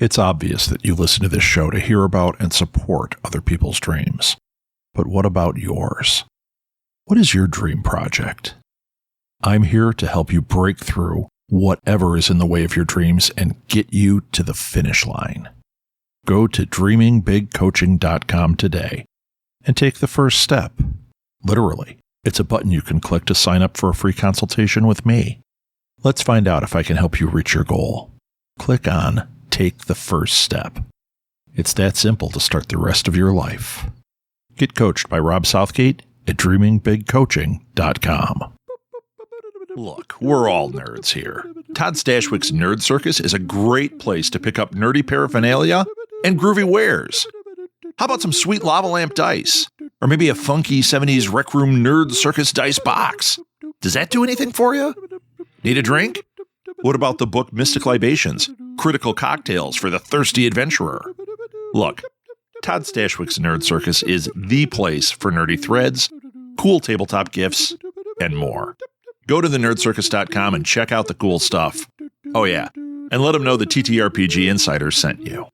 It's obvious that you listen to this show to hear about and support other people's dreams. But what about yours? What is your dream project? I'm here to help you break through whatever is in the way of your dreams and get you to the finish line. Go to dreamingbigcoaching.com today and take the first step. Literally, it's a button you can click to sign up for a free consultation with me. Let's find out if I can help you reach your goal. Click on Take the First Step. It's that simple to start the rest of your life. Get coached by Rob Southgate at dreamingbigcoaching.com. Look, we're all nerds here. Todd Stashwick's Nerd Circus is a great place to pick up nerdy paraphernalia and groovy wares. How about some sweet lava lamp dice? Or maybe a funky 70s Rec Room Nerd Circus dice box? Does that do anything for you? Need a drink? What about the book Mystic Libations? Critical cocktails for the thirsty adventurer. Look, Todd Stashwick's Nerd Circus is the place for nerdy threads, cool tabletop gifts, and more. Go to thenerdcircus.com and check out the cool stuff. Oh yeah, and let them know the TTRPG Insider sent you.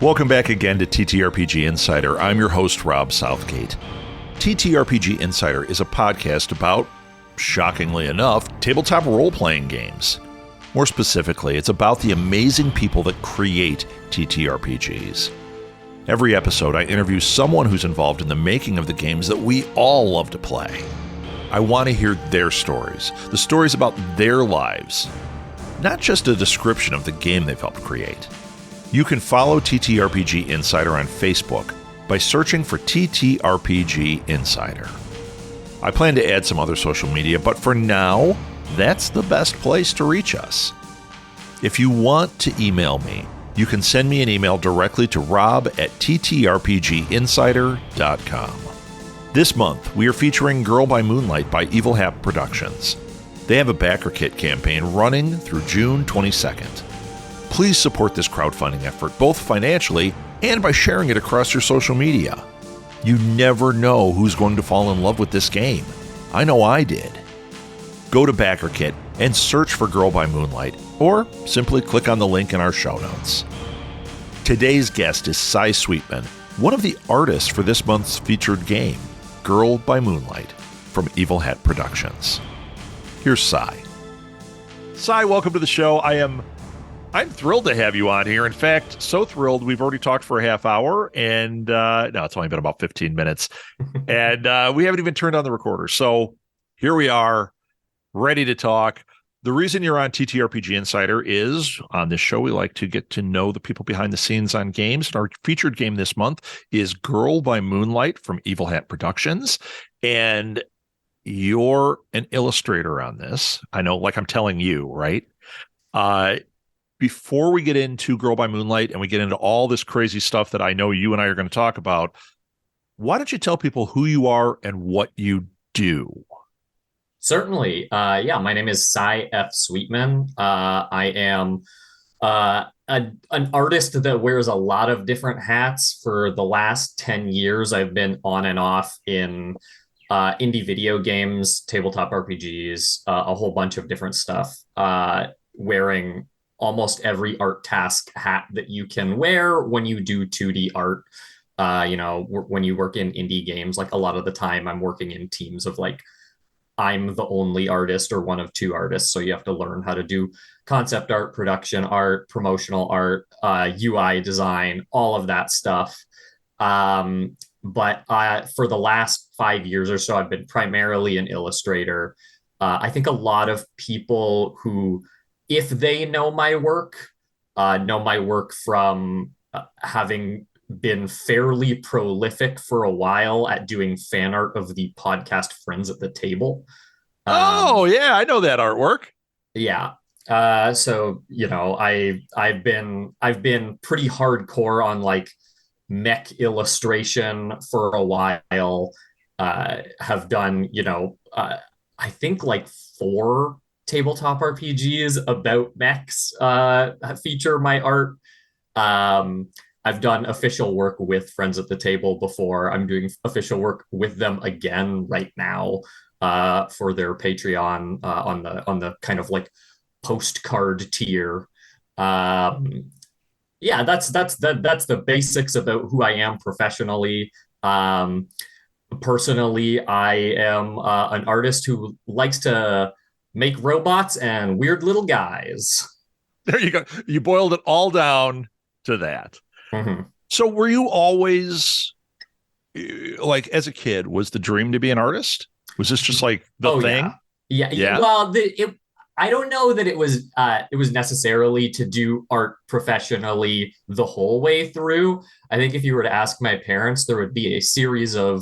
Welcome back again to TTRPG Insider. I'm your host, Rob Southgate. TTRPG Insider is a podcast about, shockingly enough, tabletop role-playing games. More specifically, it's about the amazing people that create TTRPGs. Every episode, I interview someone who's involved in the making of the games that we all love to play. I want to hear their stories, the stories about their lives, not just a description of the game they've helped create. You can follow TTRPG Insider on Facebook by searching for TTRPG Insider. I plan to add some other social media, but for now, that's the best place to reach us. If you want to email me, you can send me an email directly to rob@ttrpginsider.com. This month, we are featuring Girl By Moonlight by Evil Hat Productions. They have a backer kit campaign running through June 22nd. Please support this crowdfunding effort, both financially and by sharing it across your social media. You never know who's going to fall in love with this game. I know I did. Go to BackerKit and search for Girl By Moonlight, or simply click on the link in our show notes. Today's guest is Si Sweetman, one of the artists for this month's featured game, Girl By Moonlight, from Evil Hat Productions. Here's Si. Si, welcome to the show. I'm thrilled to have you on here. In fact, so thrilled, we've already talked for a half hour, and no, it's only been about 15 minutes, and we haven't even turned on the recorder. So here we are, ready to talk. The reason you're on TTRPG Insider is, on this show, we like to get to know the people behind the scenes on games. And our featured game this month is Girl By Moonlight from Evil Hat Productions, and you're an illustrator on this. I know, like I'm telling you, right? Before we get into Girl By Moonlight and we get into all this crazy stuff that I know you and I are going to talk about, why don't you tell people who you are and what you do? Certainly. My name is Si F. Sweetman. I am an artist that wears a lot of different hats. For the last 10 years, I've been on and off in indie video games, tabletop RPGs, a whole bunch of different stuff, wearing almost every art task hat that you can wear when you do 2D art. When you work in indie games, like a lot of the time I'm working in teams of like, I'm the only artist or one of two artists. So you have to learn how to do concept art, production art, promotional art, UI design, all of that stuff. But for the last 5 years or so, I've been primarily an illustrator. I think a lot of people who, if they know my work from having been fairly prolific for a while at doing fan art of the podcast Friends at the Table. Yeah, I know that artwork. Yeah. So I've been pretty hardcore on like mech illustration for a while. Have done I think like 4 tabletop RPGs about mechs feature my art. I've done official work with Friends at the Table before. I'm doing official work with them again right now for their Patreon on the kind of like postcard tier. Um, yeah, that's the basics about who I am professionally. Um, Personally, I am an artist who likes to make robots and weird little guys. There you go. You boiled it all down to that. Mm-hmm. So were you always like as a kid, was the dream to be an artist? Was this just like the Oh yeah, thing? yeah. Yeah. Well, I don't know that it was necessarily to do art professionally the whole way through. I think if you were to ask my parents, there would be a series of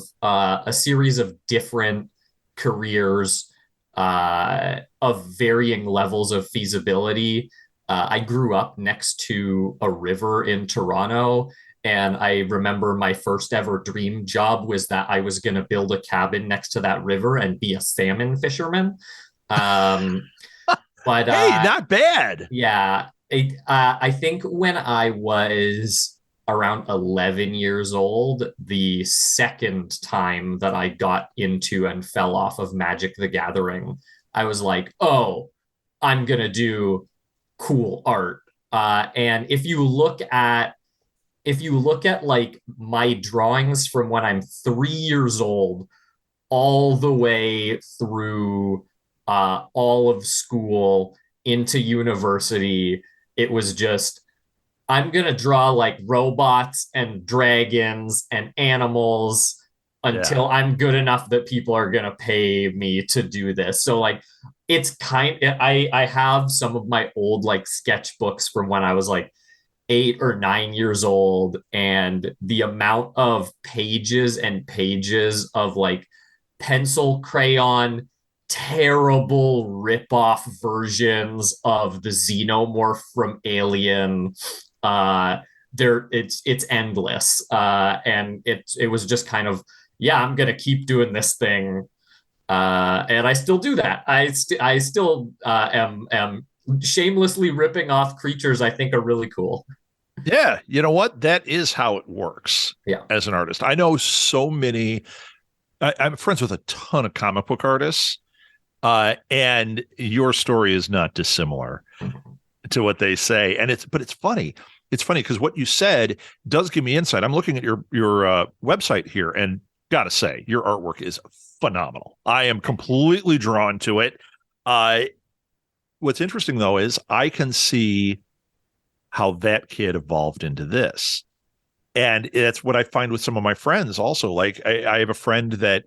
different careers of varying levels of feasibility. I grew up next to a river in Toronto, and I remember my first ever dream job was that I was going to build a cabin next to that river and be a salmon fisherman. Um, but Hey, not bad. yeah, I think when I was around 11 years old, the second time that I got into and fell off of Magic the Gathering, I was like, oh, I'm going to do cool art. And if you look at like my drawings from when I'm 3 years old all the way through all of school into university, it was just I'm gonna draw like robots and dragons and animals Yeah. until I'm good enough that people are gonna pay me to do this. So like it's I have some of my old like sketchbooks from when I was like 8 or 9 years old, and the amount of pages and pages of like pencil crayon terrible rip-off versions of the xenomorph from Alien. It's endless, and it was just kind of, yeah, I'm gonna keep doing this thing, and I still do that. I still am shamelessly ripping off creatures I think are really cool. Yeah. You know what? That is how it works Yeah. as an artist. I know so many, I'm friends with a ton of comic book artists, and your story is not dissimilar to what they say. And but it's funny. It's funny because what you said does give me insight. I'm looking at your website here, and gotta say, your artwork is phenomenal. I am completely drawn to it. Uh, what's interesting though is I can see how that kid evolved into this. And that's what I find with some of my friends also. Like I have a friend that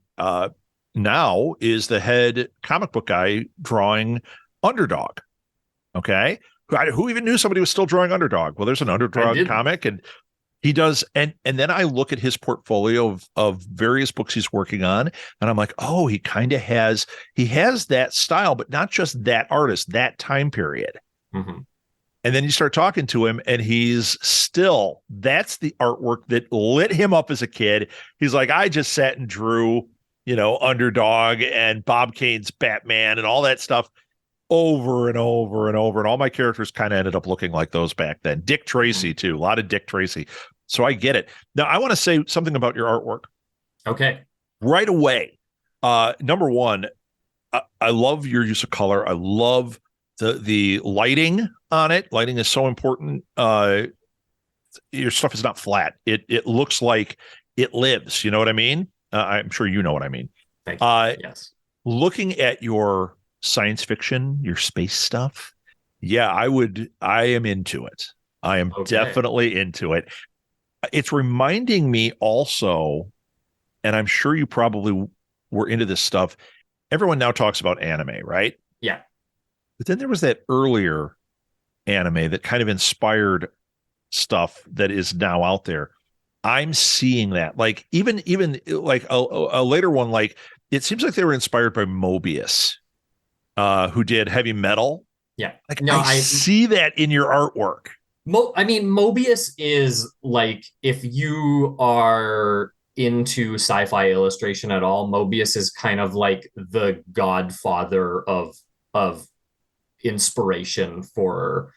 now is the head comic book guy drawing Underdog. Okay. Who even knew somebody was still drawing Underdog? Well, there's an I Underdog did. comic, and he does. And then I look at his portfolio of various books he's working on, and I'm like, oh, he has that style, but not just that artist, that time period. Mm-hmm. And then you start talking to him, and that's the artwork that lit him up as a kid. He's like, I just sat and drew, Underdog and Bob Kane's Batman and all that stuff over and over and over. And all my characters kind of ended up looking like those back then. Dick Tracy, too. A lot of Dick Tracy. So I get it. Now, I want to say something about your artwork. Okay. Right away. Number one, I love your use of color. I love the lighting on it. Lighting is so important. Your stuff is not flat. It looks like it lives. You know what I mean? I'm sure you know what I mean. Thank you. Yes. Looking at your science fiction, your space stuff, yeah, I am into it. I am Okay. definitely into it. It's reminding me also, and I'm sure you probably were into this stuff. Everyone now talks about anime, right? Yeah. But then there was that earlier anime that kind of inspired stuff that is now out there. I'm seeing that, like even like a later one, like it seems like they were inspired by Mobius, who did heavy metal. Yeah. Like No, I see that in your artwork. I mean, Mobius is like, if you are into sci-fi illustration at all, Mobius is kind of like the godfather of inspiration for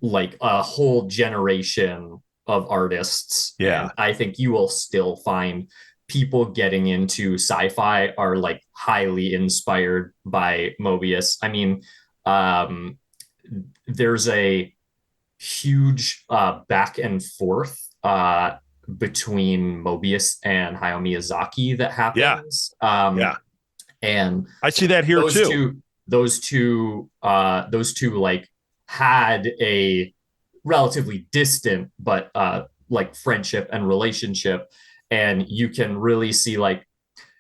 like a whole generation of artists. Yeah. And I think you will still find people getting into sci-fi are like highly inspired by Mobius. I mean, um, there's a huge back and forth between Mobius and Hayao Miyazaki that Yeah. happens. Yeah. And I see that here those too. two, those two like had a relatively distant but like friendship and relationship, and you can really see like,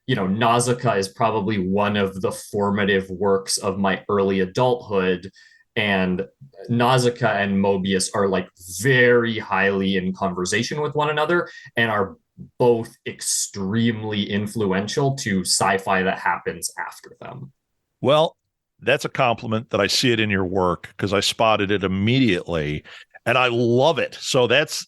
you know, Nausicaa is probably one of the formative works of my early adulthood, and Nausicaa and Mobius are like very highly in conversation with one another and are both extremely influential to sci-fi that happens after them. Well, that's a compliment that I see it in your work because I spotted it immediately and I love it. So that's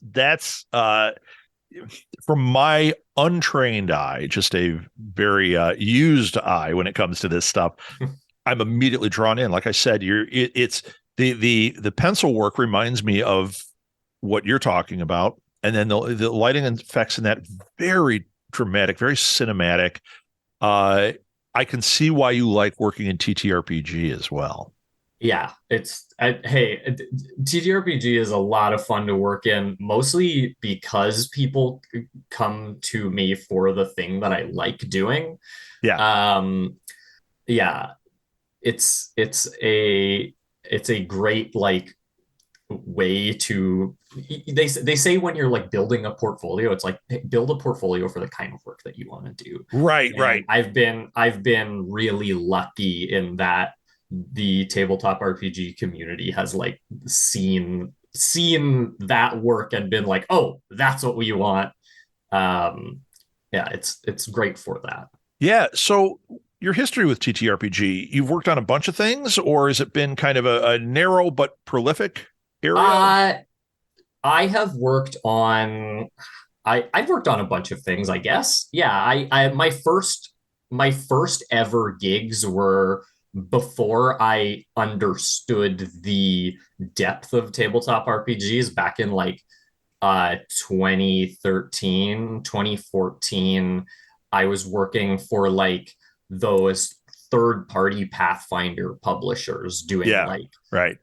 from my untrained eye, just a very used eye when it comes to this stuff. I'm immediately drawn in. Like I said, it's the pencil work reminds me of what you're talking about, and then the lighting effects in that very dramatic, very cinematic. I can see why you like working in TTRPG as well. Yeah, hey, TTRPG is a lot of fun to work in, mostly because people come to me for the thing that I like doing. Yeah, Yeah, it's a great like way to, they say when you're like building a portfolio, it's like build a portfolio for the kind of work that you want to do. right, And right. I've been really lucky in that the tabletop RPG community has like seen that work and been like, oh, that's what we want. um yeah, it's great for that. Yeah. So your history with TTRPG, you've worked on a bunch of things, or has it been kind of a narrow but prolific area? uh I have worked on I've worked on a bunch of things, I guess. Yeah, I my first ever gigs were before I understood the depth of tabletop RPGs back in like 2013, 2014. I was working for like those third party Pathfinder publishers doing Yeah. Right.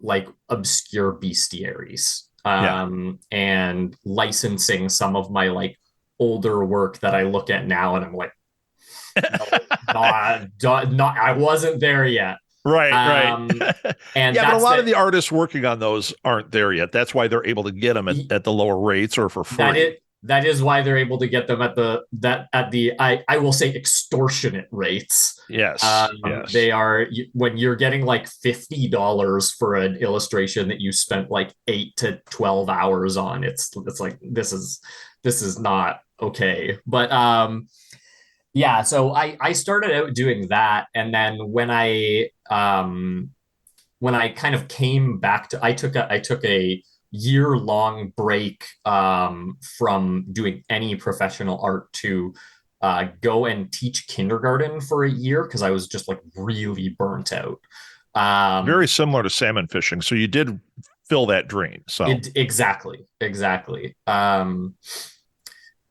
like obscure bestiaries, Yeah. and licensing some of my like older work that I look at now and I'm like, no, not I wasn't there yet. Right, right. um and Yeah, but a that's lot of the the artists working on those aren't there yet. That's why they're able to get them at the lower rates or for that free. it that is why they're able to get them at the I will say extortionate rates. Yes, yes. They are, when you're getting like $50 for an illustration that you spent like 8 to 12 hours on, it's like this is not okay. But yeah, so I started out doing that, and then when I kind of came back to, I took a year long break from doing any professional art to go and teach kindergarten for a year because I was just like really burnt out. Very Um, similar to salmon fishing. So you did fill that drain. So exactly.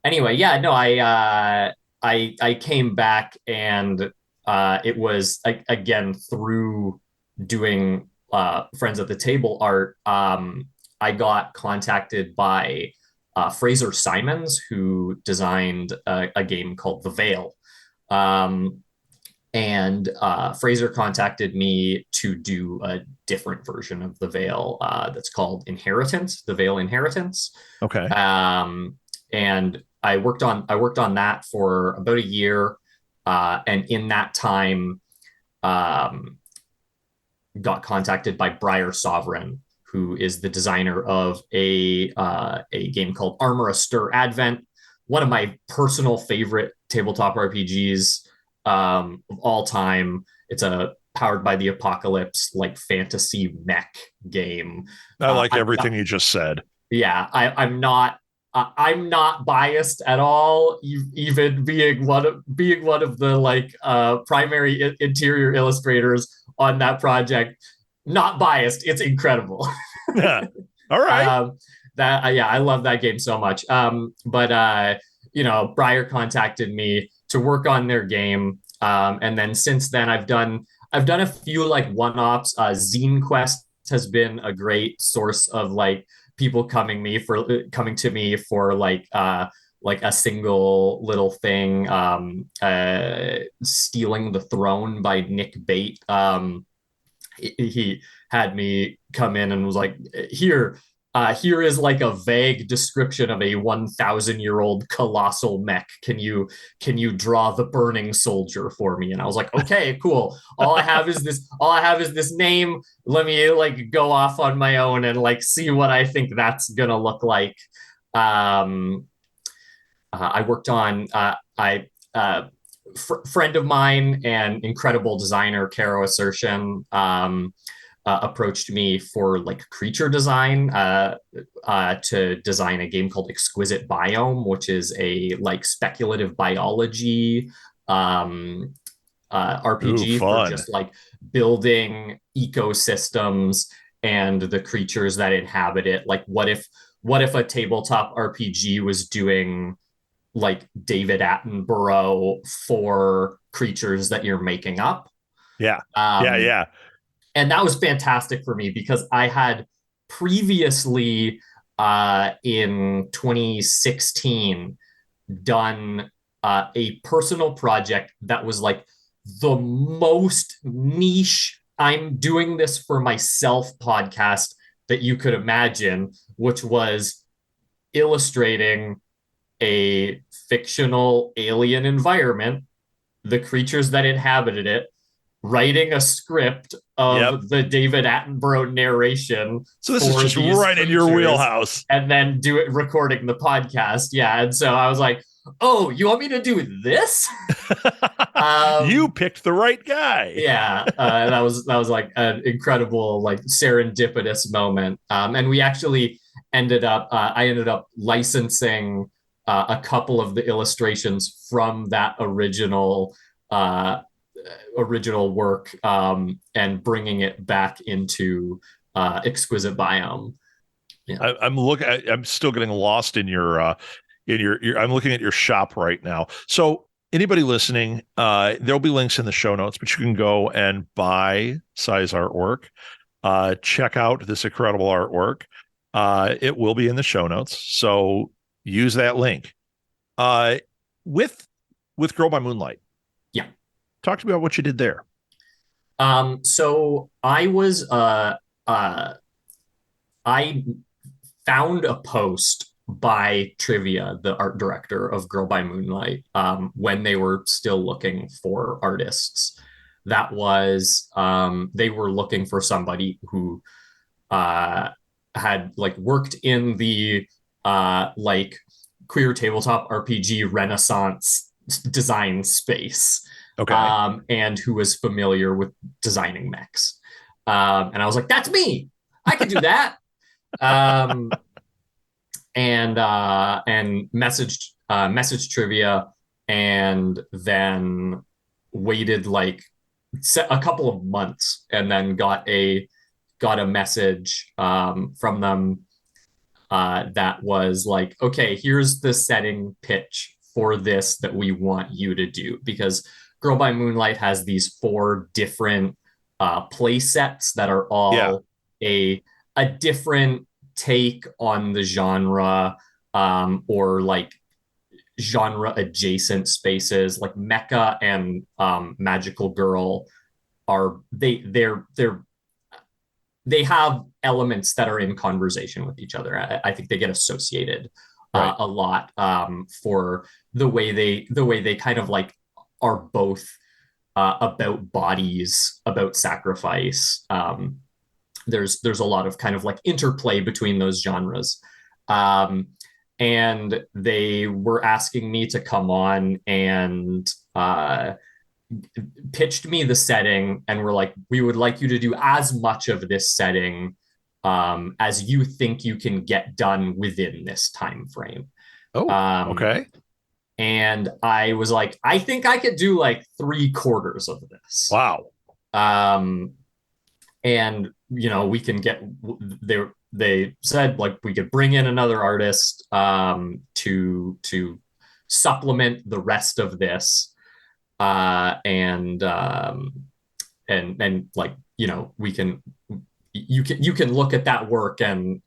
Anyway, yeah, no, I came back, and it was again through doing friends at the table art. I got contacted by Fraser Simons, who designed a game called The Veil. Um, and Fraser contacted me to do a different version of The Veil that's called Inheritance, The Veil Inheritance. okay. And I worked on that for about a year, and in that time, um, got contacted by Briar Sovereign, who is the designer of a game called Armor Astir Advent, one of my personal favorite tabletop RPGs of all time. It's a powered by the apocalypse like fantasy mech game. I like I'm everything not, you just said. yeah, I'm not biased at all. Even being one of the like primary interior illustrators on that project, not biased. It's incredible. Yeah. All right. um, that yeah, I love that game so much. But Briar contacted me to work on their game, and then since then I've done a few like one-offs. Zine Quest has been a great source of like people coming to me for like a single little thing. Stealing the Throne by Nick Bate. He had me come in and was like, here is like a vague description of a 1,000-year-old colossal mech. Can you draw the burning soldier for me? And I was like, okay, cool. All I have is this name. Let me like go off on my own and like see what I think that's gonna look like. I worked on I friend of mine and incredible designer Caro Assertion approached me for like creature design to design a game called Exquisite Biome, which is a like speculative biology Ooh, RPG for fun. just like building ecosystems and the creatures that inhabit it. Like, what if a tabletop RPG was doing like David Attenborough for creatures that you're making up? Yeah. Yeah. Um, Yeah. and that was fantastic for me because I had previously in 2016 done a personal project that was like the most niche I'm doing this for myself podcast that you could imagine, which was illustrating a fictional alien environment, the creatures that inhabited it, writing a script Yep. of the David Attenborough narration So this is for just these right in your creatures, wheelhouse. and then recording the podcast. Yeah, and so I was like, "Oh, you want me to do this?" You um, picked the right guy. yeah, that was like an incredible, like serendipitous moment. And we actually I ended up licensing a couple of the illustrations from that uh, original work, and bringing it back into Exquisite Biome. Yeah. I'm looking. I'm still getting lost in your. I'm looking at your shop right now. So anybody listening, there'll be links in the show notes, but you can go and buy Si's artwork. Check out this incredible artwork. It will be in the show notes, so use that link. Uh, with Girl by Moonlight, Yeah. talk to me about what you did there. So I found a post by Trivia, the art director of Girl by Moonlight, when they were still looking for artists. That was they were looking for somebody who uh, had like worked in the like queer tabletop RPG Renaissance design space, Okay. and who was familiar with designing mechs. And I was like, that's me. I could do that. um, and messaged Trivia, and then waited like a couple of months, and then got a message from them that was like, okay, here's the setting pitch for this that we want you to do, because Girl by Moonlight has these 4 different play sets that are Yeah. all a different take on the genre, or like genre adjacent spaces. Like Mecha and Magical Girl are they have elements that are in conversation with each other. I think they get associated Right. a lot, for the way they kind of like are both about bodies, about sacrifice. There's a lot of kind of like interplay between those genres. Um, and they were asking me to come on and pitched me the setting, and were like, we would like you to do as much of this setting as you think you can get done within this time frame. Oh, Um, okay. and I was like, I think I could do like 3/4 of this. Wow. Um, and we can get there. they said like we could bring in another artist to supplement the rest of this, and like we can you can look at that work and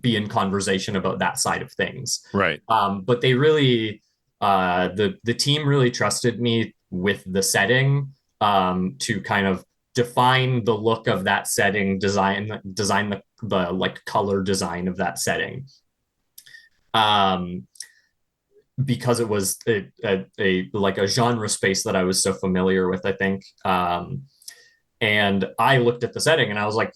be in conversation about that side of things. Right. But they really the team really trusted me with the setting, to kind of define the look of that setting, design the like color design of that setting. Um, because it was a like a genre space that I was so familiar with, I think. And I looked at the setting and I was like,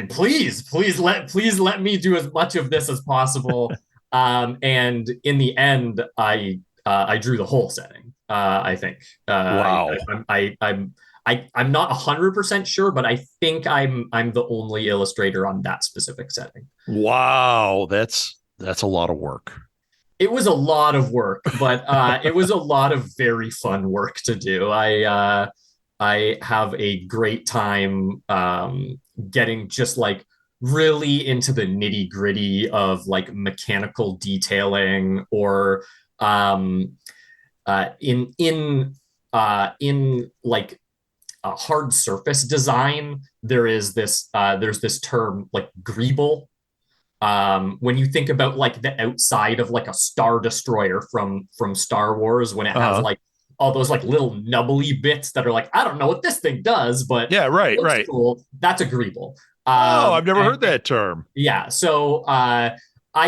please let me do as much of this as possible. And in the end, I drew the whole setting. I think. Wow. I'm not 100% sure, but I think I'm the only illustrator on that specific setting. Wow, that's a lot of work. It was a lot of work, but it was a lot of very fun work to do. I have a great time getting just like really into the nitty gritty of like mechanical detailing, or in like a hard surface design. There's this term like greeble. When you think about like the outside of like a Star Destroyer from Star Wars, when it has like all those like little nubbly bits that are like, I don't know what this thing does, but yeah, right, it looks right. cool. That's a greeble. I've never heard that term. Yeah, so I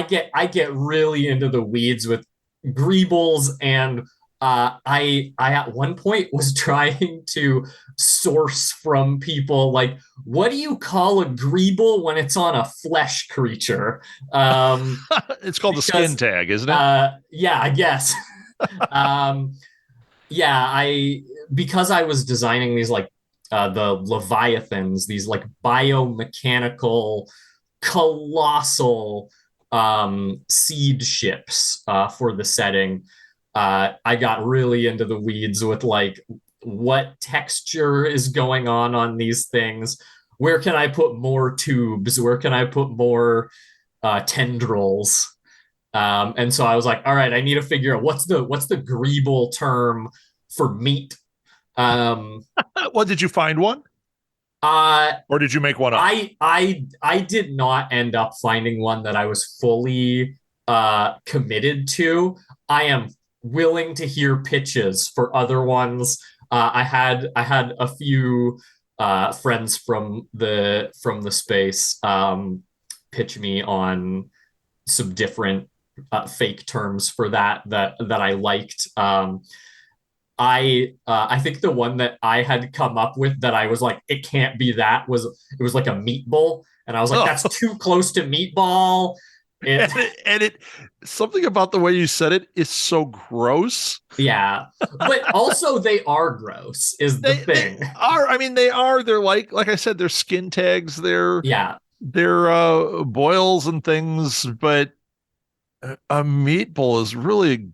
get really into the weeds with greebles, and I at one point was trying to source from people like, what do you call a greeble when it's on a flesh creature? It's called the Because skin tag, isn't it? yeah, I guess. um, yeah, because I was designing these like the Leviathans, these like biomechanical, colossal seed ships for the setting. I got really into the weeds with like what texture is going on these things. Where can I put more tubes? Where can I put more tendrils? And so I was like, all right, I need to figure out what's the greeble term for meat. Um, Well, did you find one? Or did you make one up? I did not end up finding one that I was fully committed to. I am willing to hear pitches for other ones. I had a few friends from the space pitch me on some different fake terms for that I liked. I think the one that I had come up with that I was like, it can't be that, was it was like a meatball, and I was like, that's too close to meatball. And something about the way you said it is so gross. Yeah, but also they are gross is the thing. They are. I mean, they are. They're like I said, they're skin tags. Yeah, They're boils and things. But a meatball is really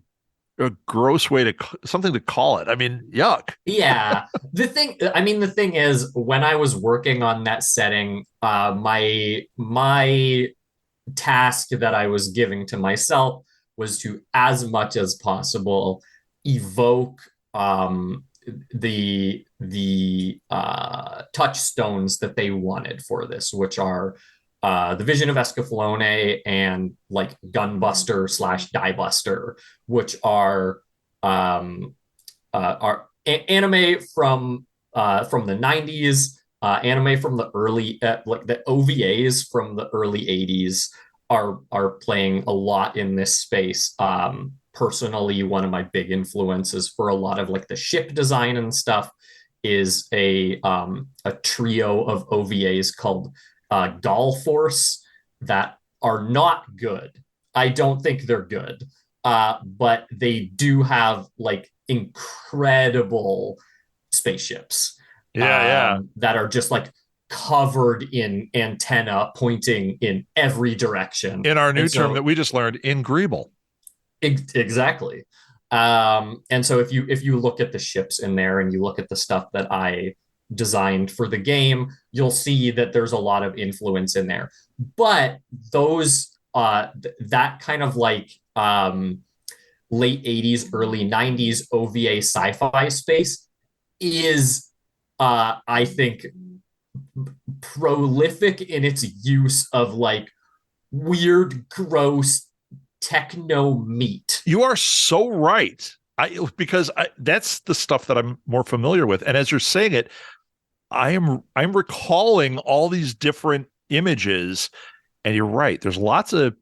a gross way to something to call it. I mean, yuck. yeah. The thing is, when I was working on that setting, my task that I was giving to myself was to, as much as possible, evoke the touchstones that they wanted for this, which are the Vision of Escaflowne and like Gunbuster / Diebuster, which anime from the 90s, anime from the early like the OVAs from the early 80s are playing a lot in this space. Personally, one of my big influences for a lot of like the ship design and stuff is a trio of OVAs called Gall Force that are not good. I don't think they're good, but they do have like incredible spaceships Yeah. that are just like covered in antenna pointing in every direction. In our new And term so that we just learned, ingreeable. exactly. And so if you look at the ships in there and you look at the stuff that I designed for the game, you'll see that there's a lot of influence in there. But those that kind of like late 80s, early 90s OVA sci-fi space is I think prolific in its use of like weird, gross techno meat. You are so right. Because that's the stuff that I'm more familiar with. And as you're saying it, I'm recalling all these different images, and you're right. There's lots of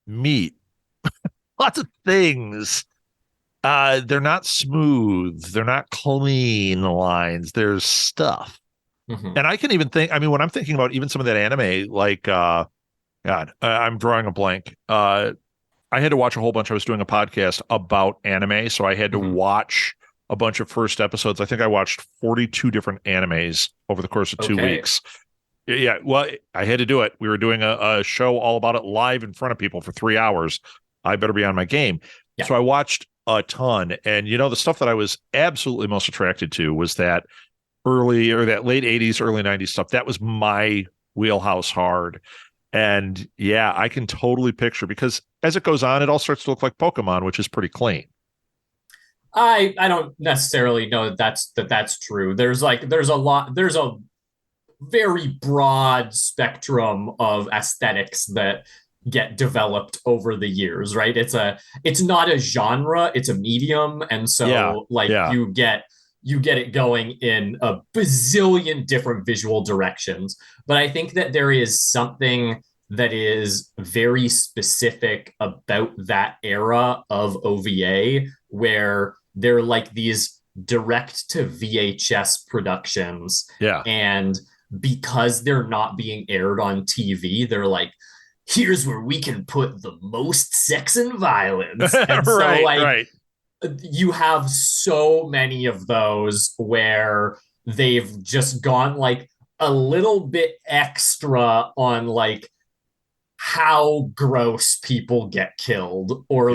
meat, lots of things. They're not smooth. They're not clean lines. There's stuff. Mm-hmm. And I can even think, I mean, when I'm thinking about even some of that anime, like, I'm drawing a blank. I had to watch a whole bunch. I was doing a podcast about anime, so I had to watch a bunch of first episodes. I think I watched 42 different animes over the course of 2 weeks. Yeah, well, I had to do it. We were doing a show all about it live in front of people for 3 hours. I better be on my game. Yeah. So I watched a ton. And, the stuff that I was absolutely most attracted to was that that late 80s, early 90s stuff. That was my wheelhouse hard. And yeah, I can totally picture, because as it goes on, it all starts to look like Pokemon, which is pretty clean. I don't necessarily know that's true. There's a very broad spectrum of aesthetics that get developed over the years, right? It's not a genre, it's a medium. And so you get it going in a bazillion different visual directions. But I think that there is something that is very specific about that era of OVA, where they're like these direct to VHS productions. Yeah. And because they're not being aired on TV, they're like, here's where we can put the most sex and violence. And right. You have so many of those where they've just gone like a little bit extra on like how gross people get killed, or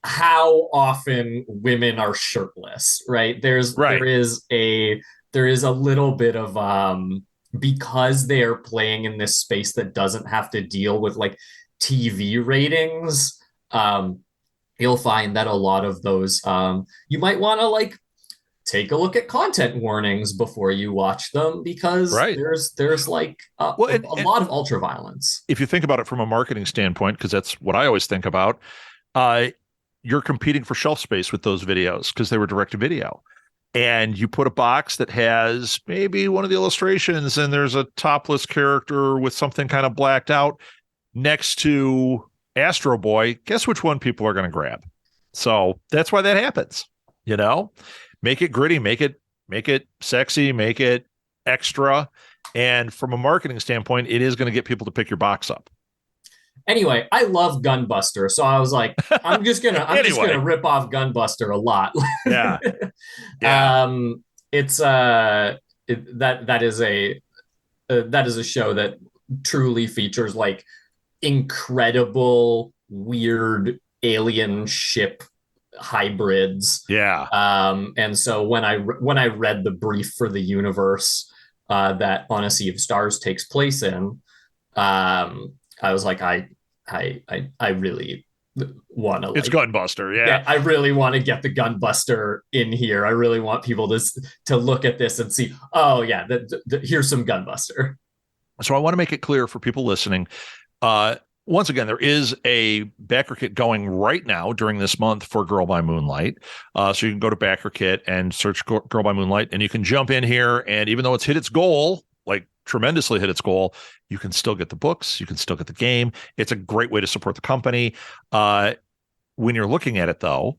how often women are shirtless, right? There is a little bit of because they are playing in this space that doesn't have to deal with like TV ratings. You'll find that a lot of those you might want to like take a look at content warnings before you watch them, because there's like a lot of ultra violence. If you think about it from a marketing standpoint, because that's what I always think about, you're competing for shelf space with those videos because they were direct to video. And you put a box that has maybe one of the illustrations and there's a topless character with something kind of blacked out next to Astro Boy. Guess which one people are going to grab? So that's why that happens. Make it gritty, make it sexy, make it extra. And from a marketing standpoint, it is going to get people to pick your box up. Anyway, I love Gunbuster, so I was like, I'm just gonna rip off Gunbuster a lot. Yeah. It's that is a show that truly features like incredible weird alien ship hybrids. Yeah. And so when I read the brief for the universe that On a Sea of Stars takes place in, I was like, I really want to. It's Gunbuster, yeah. I really want to get the Gunbuster in here. I really want people to look at this and see, oh yeah, here's some Gunbuster. So I want to make it clear for people listening. Once again, there is a backer kit going right now during this month for Girl by Moonlight. So you can go to backer kit and search Girl by Moonlight, and you can jump in here. And even though it's hit its goal, like tremendously hit its goal, you can still get the books. You can still get the game. It's a great way to support the company. When you're looking at it, though,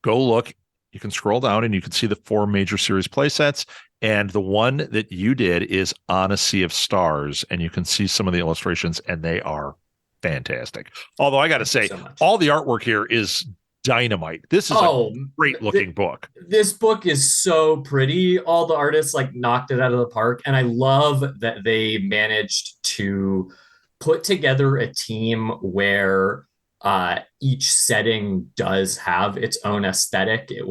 go look. You can scroll down and you can see the 4 major series play sets. And the one that you did is On a Sea of Stars. And you can see some of the illustrations, and they are fantastic. Although I got to say, all the artwork here is dynamite. This is a great looking book. This book is so pretty. All the artists like knocked it out of the park. And I love that they managed to put together a team where each setting does have its own aesthetic. It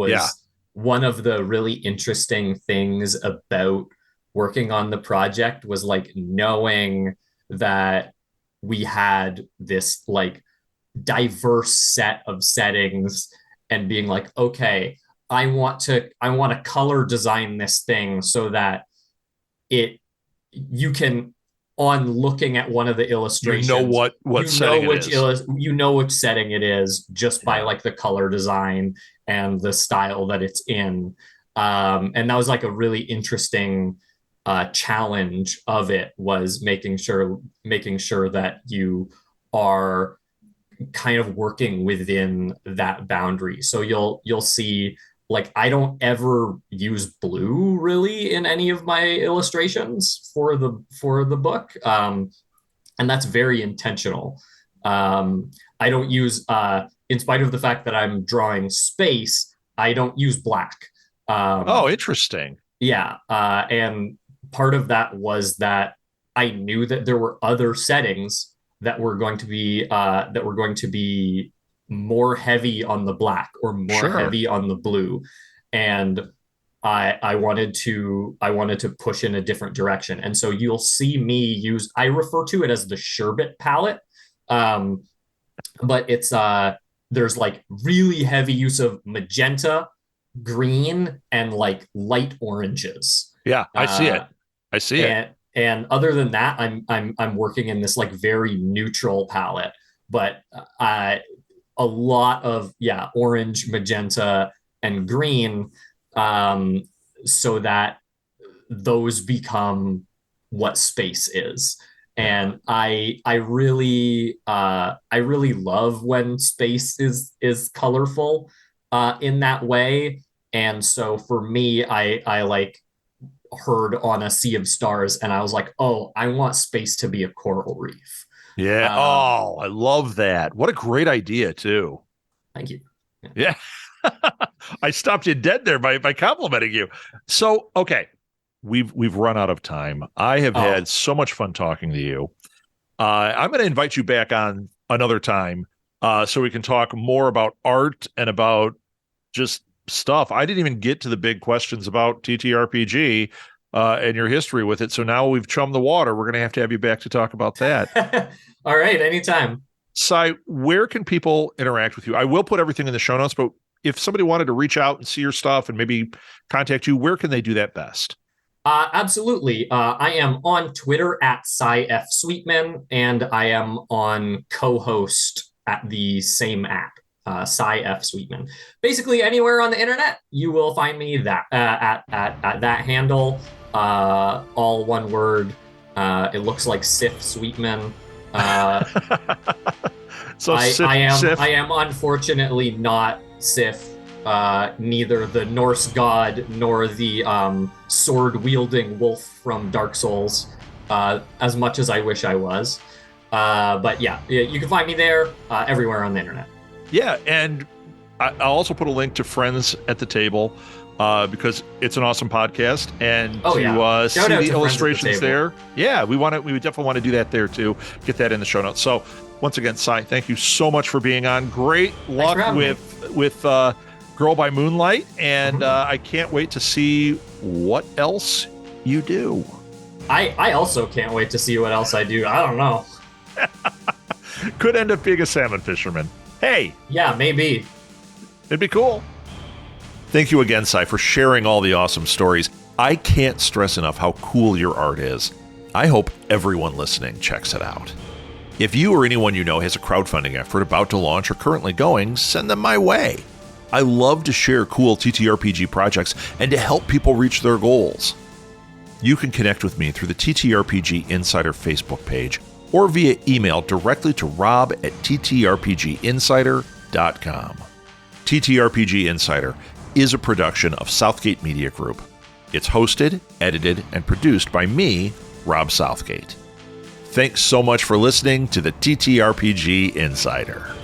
one of the really interesting things about working on the project was like knowing that we had this like diverse set of settings and being like, okay, I want to color design this thing so that it you can, on looking at one of the illustrations, what setting it is. You know which setting it is just by Yeah. like the color design and the style that it's in. And that was like a really interesting challenge of it, was making sure that you are kind of working within that boundary. So you'll see, like, I don't ever use blue really in any of my illustrations for the book, and that's very intentional. I don't use, in spite of the fact that I'm drawing space, I don't use black. Oh, interesting. Yeah, and part of that was that I knew that there were other settings that were going to be more heavy on the black or more heavy on the blue, and I wanted to push in a different direction. And so you'll see me use, I refer to it as the sherbet palette, but it's there's like really heavy use of magenta, green, and like light oranges. Yeah, I see it. I see it. And other than that, I'm working in this like very neutral palette, but a lot of orange, magenta, and green, so that those become what space is. And I really love when space is colorful in that way. And so for me, I like heard on a sea of stars and I was like, oh, I want space to be a coral reef. Yeah. Oh, I love that. What a great idea too. Thank you. Yeah. I stopped you dead there by complimenting you. So, okay, we've run out of time. I have had so much fun talking to you. I'm going to invite you back on another time so we can talk more about art and about just stuff. I didn't even get to the big questions about TTRPG and your history with it. So now we've chummed the water. We're going to have you back to talk about that. All right, anytime. Si, where can people interact with you? I will put everything in the show notes, but if somebody wanted to reach out and see your stuff and maybe contact you, where can they do that best? Absolutely. I am on Twitter at Si Sweetman, and I am on co-host at the same app. Si Sweetman. Basically, anywhere on the internet, you will find me at that handle. All one word. It looks like Sif Sweetman. So I am unfortunately not Sif, neither the Norse god nor the sword wielding wolf from Dark Souls, as much as I wish I was. But yeah, you can find me there, everywhere on the internet. Yeah, and I'll also put a link to Friends at the Table because it's an awesome podcast, and see the illustrations there. Yeah, we would definitely want to do that there too. Get that in the show notes. So once again, Si, thank you so much for being on. Great luck with Girl by Moonlight, and I can't wait to see what else you do. I also can't wait to see what else I do. I don't know. Could end up being a salmon fisherman. Hey. Yeah, maybe. It'd be cool. Thank you again, Si, for sharing all the awesome stories. I can't stress enough how cool your art is. I hope everyone listening checks it out. If you or anyone you know has a crowdfunding effort about to launch or currently going, send them my way. I love to share cool TTRPG projects and to help people reach their goals. You can connect with me through the TTRPG Insider Facebook page or via email directly to rob@ttrpginsider.com. TTRPG Insider is a production of Southgate Media Group. It's hosted, edited, and produced by me, Rob Southgate. Thanks so much for listening to the TTRPG Insider.